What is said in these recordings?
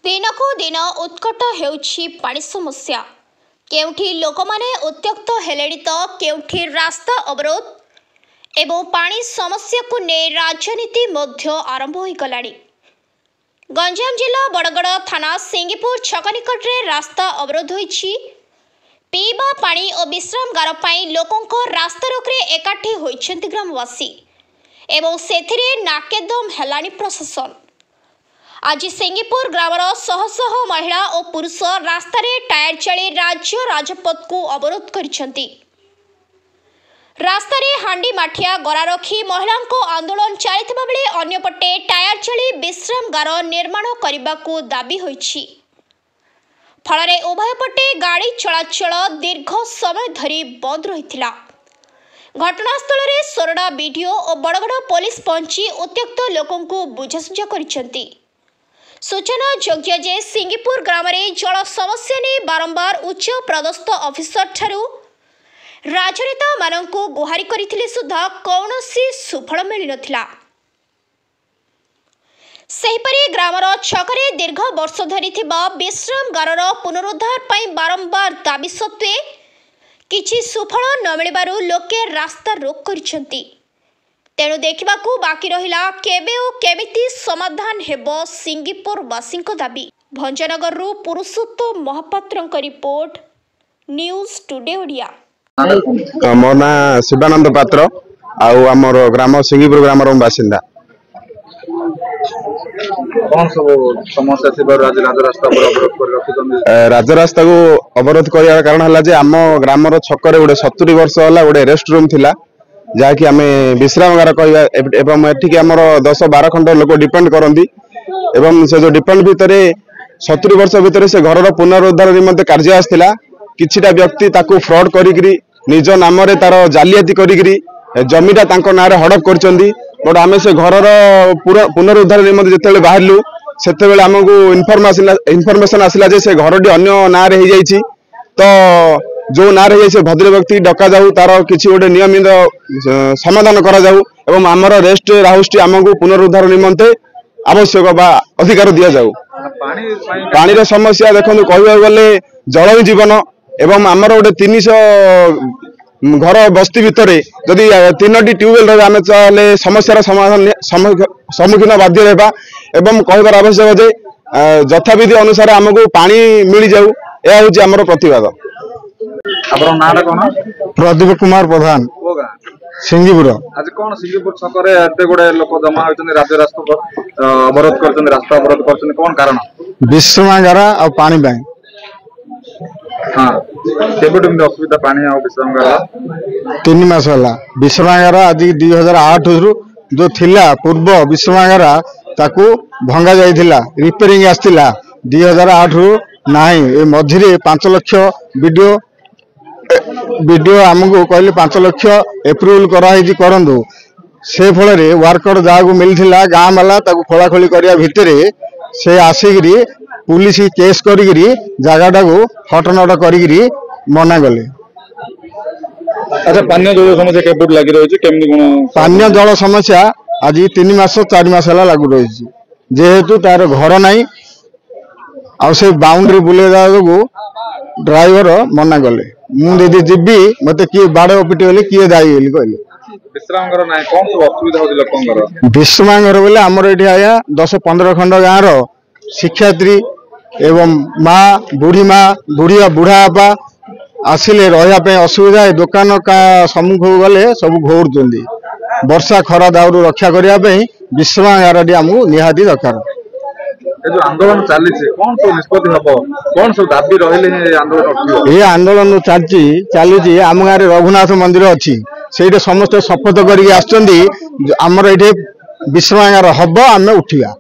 दिनकू दिन उत्कट हेउछि पानी समस्या। केउठी लोकमाने उत्त्यक्त हेलेणी तो केउठी रास्ता अवरोध एवं पानी समस्या को ने राजनीति मध्य आरंभ हो गलानी। गंजाम जिला बड़गड़ थाना सिंगीपुर छक निकट रे रास्ता अवरोध होइछि। पीवा पानी और विश्राम गार पाई लोकों रास्ता रोकरे एकाठी होइछन्ति ग्रामवासी एवं सेथिरे नाकेदम हेलानी प्रशासन। आज सिंगीपुर ग्रामर शह शह महिला और पुरुष रास्ता रे टायर चली राज्य राजपथ को अवरोध करिसंती। रास्ता रे हांडी माठिया गरा रखी महिला को आंदोलन चलिथिबा बेले अन्यपटे टायर चली विश्राम गार निर्माण करने को दाबी होइछि। फलरे उभय पटे गाड़ी चलाचल दीर्घ समय धरी बंद रहिथिला। घटनास्थल रे सोरडा बीडीओ और बड़गड़ पुलिस पहुंची उत्त्यक्त लोकों को बुझासुझा करिसंती। सूचना योग्य जे सिंगीपुर ग्राम रे जल समस्या ने बारंबार उच्च पदस्थ ऑफिसर ठारू राजनेता मानंकु गुहारी करिथिले सुधा कौनसी सुफल मिली नथिला। सेहिपरि ग्रामर छकरे दीर्घ वर्ष धरी थिबा विश्राम गारर पुनरुद्धार पई बारंबार दाबी सत्वे किछि सुफल न मिलिबारु लोके रास्ता रोक करिसंती। तेणु देखा बाकी रहिला केबे ओ केमिति समाधान हेबो सिंगीपुर वासिंक दाबी। भंजनगर रु पुरुषोत्तम महापात्रंक रिपोर्ट न्यूज टुडे ओडिया। मो ना शिवानंद पात्र आमर ग्राम सिंगीपुर ग्राम बासिंदा। कौन सब समस्या थी राजरास्ता को अवरोध कर कारण है आम ग्राम छक गोटे 70 वर्ष है गोटे रेस्ट रूम थिला जहाँकि आम विश्रामगार कहवा एठिक आमर 10-12 खंड लोक डिपेंड करती से जो डिपेंड भितर 70 वर्ष भितर से घर पुनरुद्धार निमंते कार्य आसला। किछिटा व्यक्ति ताकू फ्रॉड करी निज नाम तार जालियाती करी जमीटा तांको नारे हड़प करचंदी। बट आम से घर पुनरुद्धार निमंते जिते बाहरलु सेते आमको इनफॉरमेशन आसला जे से घरटी अन्य ना रे हो जाइछि। तो जो ना रही से भद्र व्यक्ति डका जाऊ तार किसी गोटे नियमित समाधान करा जाऊ एवं आमर रेस्ट हाउस टी आमको पुनरुद्धार निमंते आवश्यक बा अधिकार दिया जाऊ। पानी रो समस्या देखो कहवा गले जल ही जीवन एवं आमर गोटे 300 घर बस्ती भितर जदि 3टी ट्यूबवेल रही आम चले समस्यार समाधान सम्मुखीन बाध्य रहा एवं कहबार आवश्यक जे यथाविधि अनुसार आमको पानी मिल जाऊ। यह हूँ आमर प्रतिवाद। प्रदीप कुमार प्रधान सिंगीपुर। आज कौन सिंगीपुर छकरे एते गुडे लोक जमा होइछन राज्य रास्ता अवरोध करछन रास्ता अवरोध करछन कोन कारण? विश्रामगार आ पानी पाए। हां केबेट में असुविधा पानी आ विश्रामगार 3 मास होला। विश्रामगार आज 2008 रु जो थिला पूर्व विश्रामगार ताकू भंगा जाइथिला रिपेयरिंग आस्तिला 2008 रु नाही। ए मझिरे 5 लाख वीडियो आमको कहले 5 लाख एप्रुवल कराई करंदु से फल रे वर्कर जहाँ मिलता गाँ वाला खोलाखोली करने भितर से आसिक पुलिस केस करी जगटा को हटनट करी मना गले। अच्छा पानी जल समस्या केबे लागि रही केमनी पानी जल समस्या आज 3 मास 4 मास है लागू रही जेहेतु तार घर नाई आ से बाउंड्री बुले जो ड्राइवर मना गले मुझे जीवी मत किए बाड़ पिटी किए दायी कहले। विश्रामगार बोले आमर ये आया 10-15 खंड गाँव शिक्षात्री एवं माँ बुढ़िया बुढ़ा आपा आसिले रही असुविधा दुकान का सम्मुख गले सब घोर वर्षा खरा दाउरू रक्षा करने विश्रामगार आमको निहाती दरकार। जो आंदोलन चली कौन सब निष्पत्ति हम कौन सब दाबी रही आंदोलन ये आंदोलन चली आम गाँव रघुनाथ मंदिर अच्छी से समस्त शपथ करमर ये विश्रामगार हम आम उठा।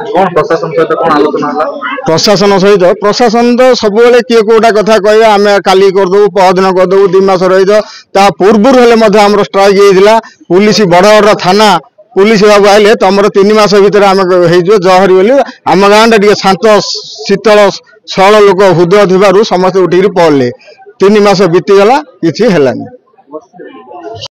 कौन प्रशासन सहित कौन आलोचना प्रशासन सहित प्रशासन तो सब किए कोटा कथा कह आम काली करदे पहदिन करदे 2 मास रही पूर्व आम स्ट्राइक होता पुलिस बड़ थाना पुलिस बाबू आइले तुम 3 मास भितर आम जहरी बोली आम गाँव टे शांत शीतल सरल लोक हृदय थी समस्त उठिक पड़े 3 मास बीतीगला किसी है।